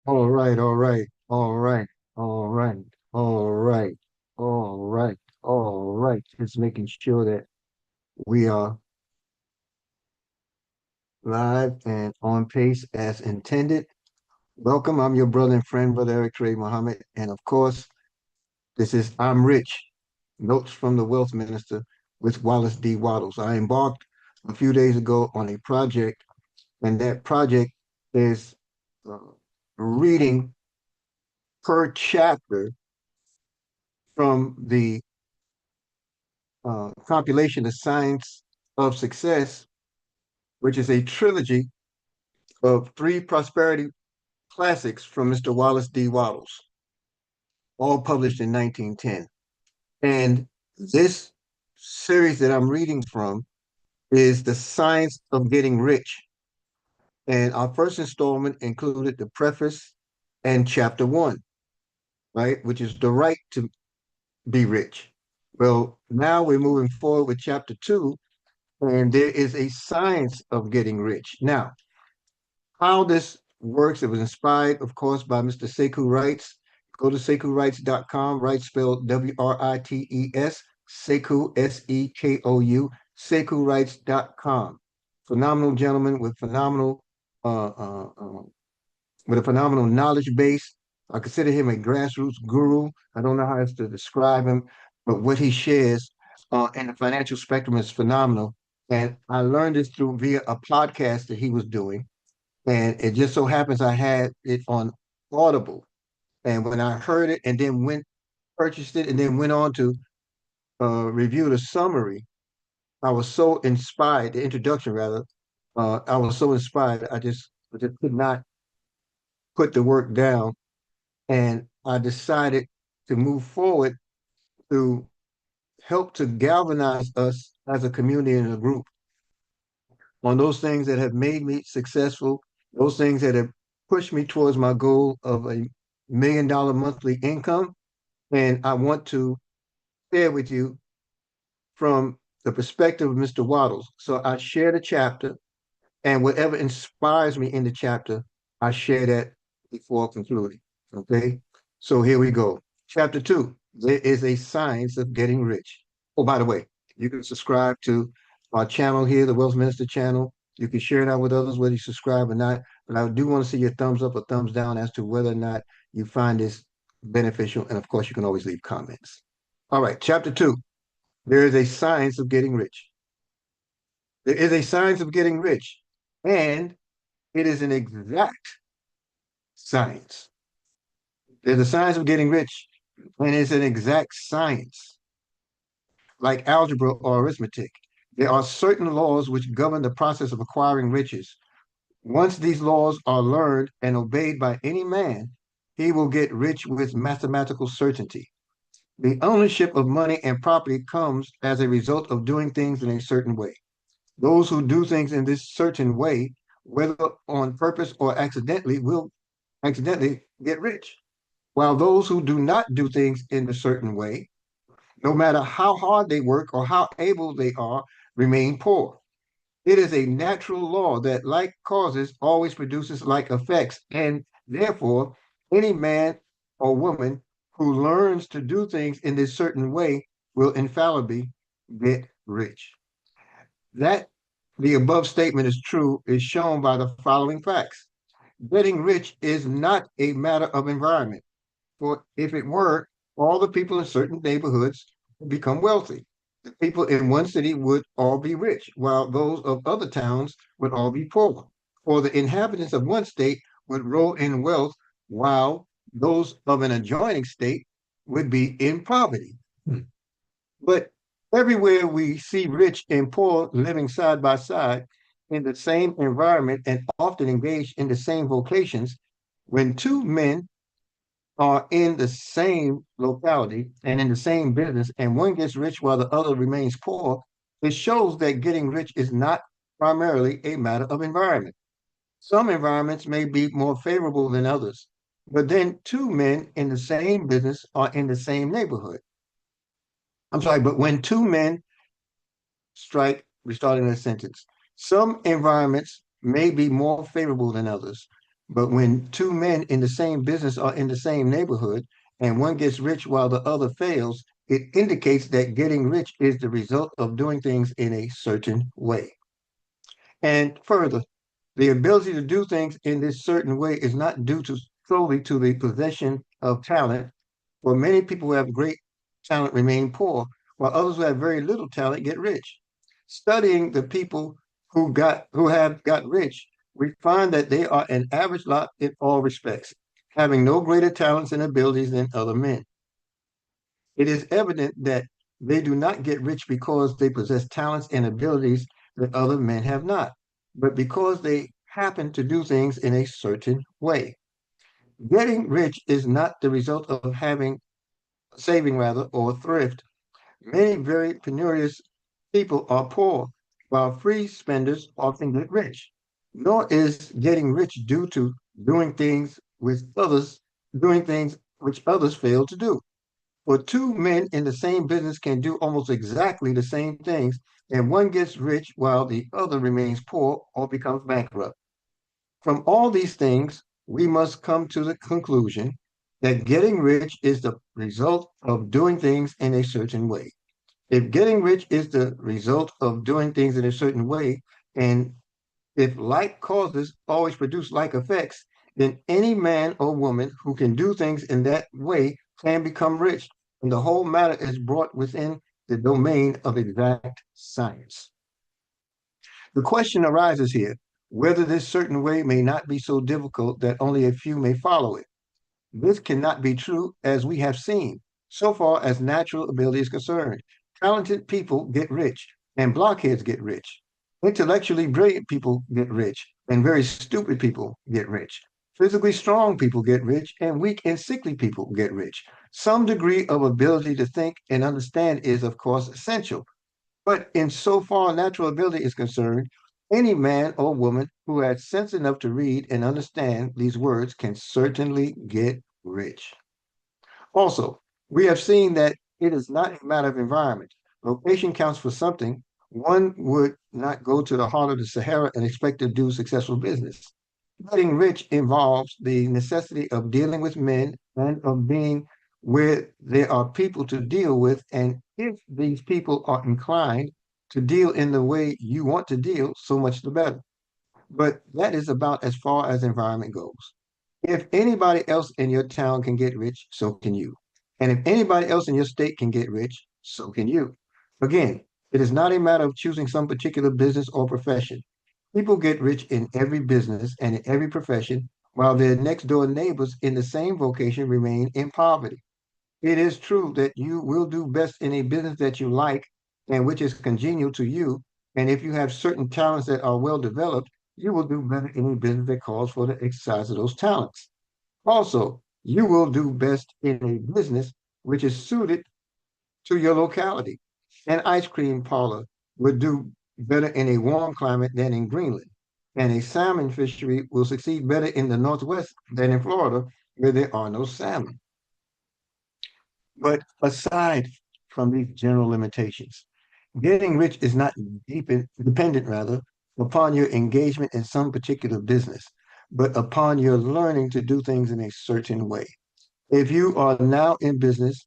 All right, all right, all right, all right, all right, all right, all right. Just making sure that we are live and on pace as intended. Welcome. I'm your brother and friend, Brother Eric Trey Muhammad. And of course, this is I'm Rich, Notes from the Wealth Minister with Wallace D. Wattles. I embarked a few days ago on a project, and that project is uh, reading per chapter from the compilation, The Science of Success, which is a trilogy of three prosperity classics from Mr. Wallace D. Wattles, all published in 1910. And this series that I'm reading from is The Science of Getting Rich. And our first installment included the preface and chapter one, right, which is the right to be rich. Well, now we're moving forward with chapter two, and there is a science of getting rich. Now, how this works, it was inspired, of course, by Mr. Sekou Wrights. Go to sekouwrights.com, Wrights spelled Writes, Sekou, Sekou, sekouwrights.com. Phenomenal gentleman uh, uh, uh, with a phenomenal knowledge base. I consider him a grassroots guru. I don't know how else to describe him, but what he shares in the financial spectrum is phenomenal. And I learned this through via a podcast that he was doing. And it just so happens I had it on Audible. And when I heard it and then purchased it and then went on to review the summary, I was so inspired, the introduction rather, I was so inspired. I just could not put the work down. And I decided to move forward to help to galvanize us as a community and a group on those things that have made me successful, those things that have pushed me towards my goal of $1 million monthly income. And I want to share with you from the perspective of Mr. Waddles. So I share the chapter, and whatever inspires me in the chapter, I share that before concluding. Okay. So here we go. Chapter two, there is a science of getting rich. Oh, by the way, you can subscribe to our channel here, the Wealth Minister channel. You can share it out with others, whether you subscribe or not. But I do want to see your thumbs up or thumbs down as to whether or not you find this beneficial. And of course, you can always leave comments. All right, chapter two, there is a science of getting rich. There is a science of getting rich, and it is an exact science. There's a science of getting rich, and it's an exact science, like algebra or arithmetic. There are certain laws which govern the process of acquiring riches. Once these laws are learned and obeyed by any man, he will get rich with mathematical certainty. The ownership of money and property comes as a result of doing things in a certain way. Those who do things in this certain way, whether on purpose or accidentally, will accidentally get rich. While those who do not do things in a certain way, no matter how hard they work or how able they are, remain poor. It is a natural law that like causes always produces like effects, and therefore, any man or woman who learns to do things in this certain way will infallibly get rich. That the above statement is true is shown by the following facts. Getting rich is not a matter of environment. For if it were, all the people in certain neighborhoods would become wealthy. The people in one city would all be rich, while those of other towns would all be poor. Or the inhabitants of one state would roll in wealth, while those of an adjoining state would be in poverty. But everywhere we see rich and poor living side by side in the same environment and often engaged in the same vocations, when two men are in the same locality and in the same business, and one gets rich while the other remains poor, it shows that getting rich is not primarily a matter of environment. Some environments may be more favorable than others, but then two men in the same business are in the same neighborhood. I'm sorry, but when two men strike, restarting a sentence, some environments may be more favorable than others, But when two men in the same business are in the same neighborhood and one gets rich while the other fails, it indicates that getting rich is the result of doing things in a certain way. And further, the ability to do things in this certain way is not due to solely to the possession of talent, for many people who have great talent remain poor, while others who have very little talent get rich. Studying the people who have got rich, we find that they are an average lot in all respects, having no greater talents and abilities than other men. It is evident that they do not get rich because they possess talents and abilities that other men have not, but because they happen to do things in a certain way. Getting rich is not the result of saving rather, or thrift. Many very penurious people are poor, while free spenders often get rich. Nor is getting rich due to doing things with others, doing things which others fail to do. For two men in the same business can do almost exactly the same things, and one gets rich while the other remains poor or becomes bankrupt. From all these things, we must come to the conclusion that getting rich is the result of doing things in a certain way. If getting rich is the result of doing things in a certain way, and if like causes always produce like effects, then any man or woman who can do things in that way can become rich. And the whole matter is brought within the domain of exact science. The question arises here whether this certain way may not be so difficult that only a few may follow it. This cannot be true, as we have seen, so far as natural ability is concerned. Talented people get rich, and blockheads get rich. Intellectually brilliant people get rich, and very stupid people get rich. Physically strong people get rich, and weak and sickly people get rich. Some degree of ability to think and understand is, of course, essential. But in so far natural ability is concerned, any man or woman who has sense enough to read and understand these words can certainly get rich. Also, we have seen that it is not a matter of environment. Location counts for something. One would not go to the heart of the Sahara and expect to do successful business. Getting rich involves the necessity of dealing with men and of being where there are people to deal with. And if these people are inclined to deal in the way you want to deal, so much the better. But that is about as far as environment goes. If anybody else in your town can get rich, so can you. And if anybody else in your state can get rich, so can you. Again, it is not a matter of choosing some particular business or profession. People get rich in every business and in every profession, while their next door neighbors in the same vocation remain in poverty. It is true that you will do best in a business that you like and which is congenial to you. And if you have certain talents that are well developed, you will do better in a business that calls for the exercise of those talents. Also, you will do best in a business which is suited to your locality. An ice cream parlor would do better in a warm climate than in Greenland. And a salmon fishery will succeed better in the Northwest than in Florida, where there are no salmon. But aside from these general limitations, getting rich is not dependent, rather, upon your engagement in some particular business, but upon your learning to do things in a certain way. If you are now in business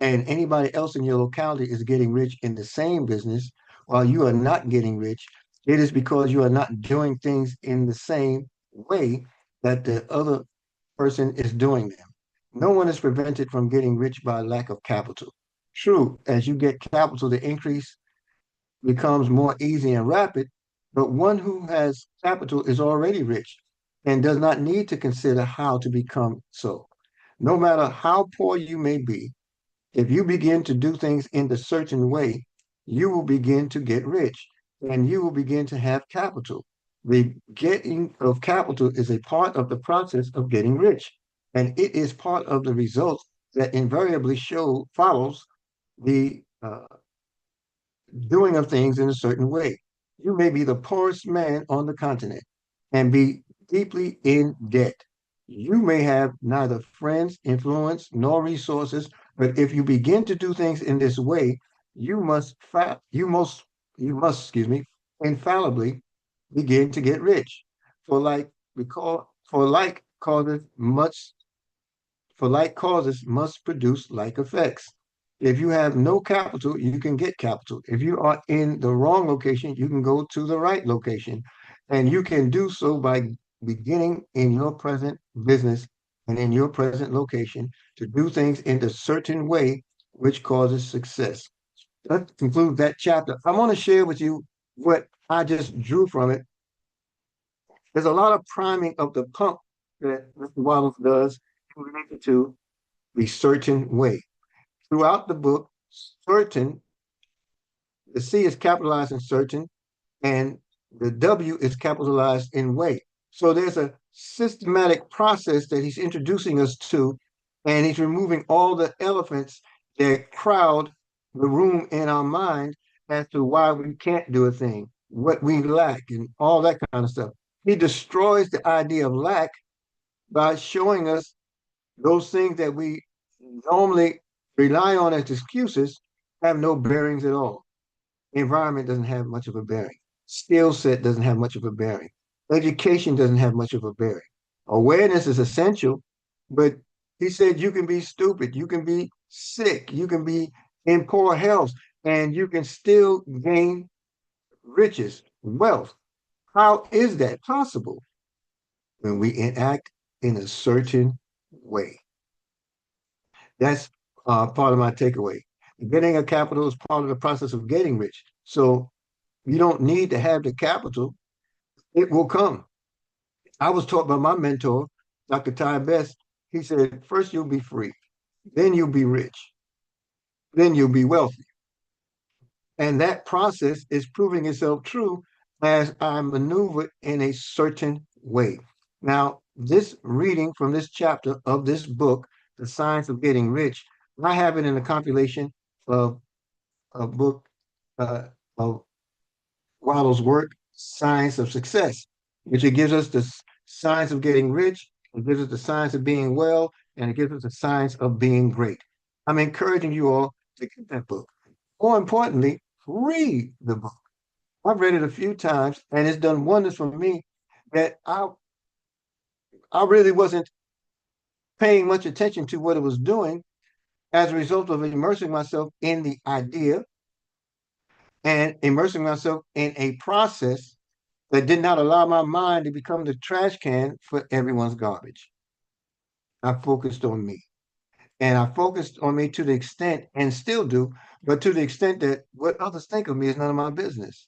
and anybody else in your locality is getting rich in the same business while you are not getting rich, it is because you are not doing things in the same way that the other person is doing them. No one is prevented from getting rich by lack of capital. True, as you get capital, the increase becomes more easy and rapid, but one who has capital is already rich and does not need to consider how to become so. No matter how poor you may be, if you begin to do things in a certain way, you will begin to get rich and you will begin to have capital. The getting of capital is a part of the process of getting rich, and it is part of the result that invariably follows the doing of things in a certain way. You may be the poorest man on the continent and be deeply in debt. You may have neither friends, influence, nor resources, but if you begin to do things in this way, you must fa- you must, excuse me, infallibly begin to get rich. for like causes much for like causes must produce like effects. If you have no capital, you can get capital. If you are in the wrong location, you can go to the right location. And you can do so by beginning in your present business and in your present location to do things in a certain way, which causes success. That concludes that chapter. I want to share with you what I just drew from it. There's a lot of priming of the pump that Mr. Wallace does related to the certain way. Throughout the book, certain, the C is capitalized in certain, and the W is capitalized in way. So there's a systematic process that he's introducing us to, and he's removing all the elephants that crowd the room in our mind as to why we can't do a thing, what we lack, and all that kind of stuff. He destroys the idea of lack by showing us those things that we normally rely on as excuses have no bearings at all. Environment doesn't have much of a bearing. Skill set doesn't have much of a bearing. Education doesn't have much of a bearing. Awareness is essential, but he said you can be stupid, you can be sick, you can be in poor health, and you can still gain riches, wealth. How is that possible? When we enact in a certain way. That's part of my takeaway. Getting a capital is part of the process of getting rich. So you don't need to have the capital, it will come. I was taught by my mentor, Dr. Ty Best. He said, first you'll be free, then you'll be rich, then you'll be wealthy. And that process is proving itself true as I maneuver in a certain way. Now, this reading from this chapter of this book, The Science of Getting Rich, I have it in a compilation of a book of Wattles' work, Science of Success, which it gives us the science of getting rich, it gives us the science of being well, and it gives us the science of being great. I'm encouraging you all to get that book. More importantly, read the book. I've read it a few times, and it's done wonders for me that I really wasn't paying much attention to what it was doing as a result of immersing myself in the idea and immersing myself in a process that did not allow my mind to become the trash can for everyone's garbage. I focused on me. And I focused on me to the extent, and still do, but to the extent that what others think of me is none of my business.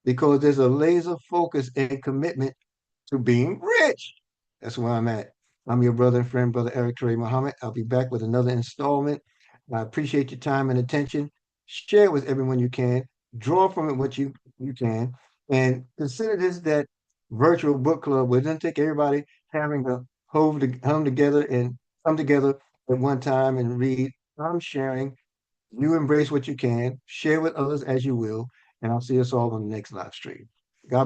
Because there's a laser focus and commitment to being rich. That's where I'm at. I'm your brother and friend, Brother Eric Trey Muhammad. I'll be back with another installment. I appreciate your time and attention. Share with everyone you can. Draw from it what you can. And consider this that virtual book club where it doesn't take everybody having to home together and come together at one time and read. I'm sharing. You embrace what you can, share with others as you will, and I'll see us all on the next live stream. God bless.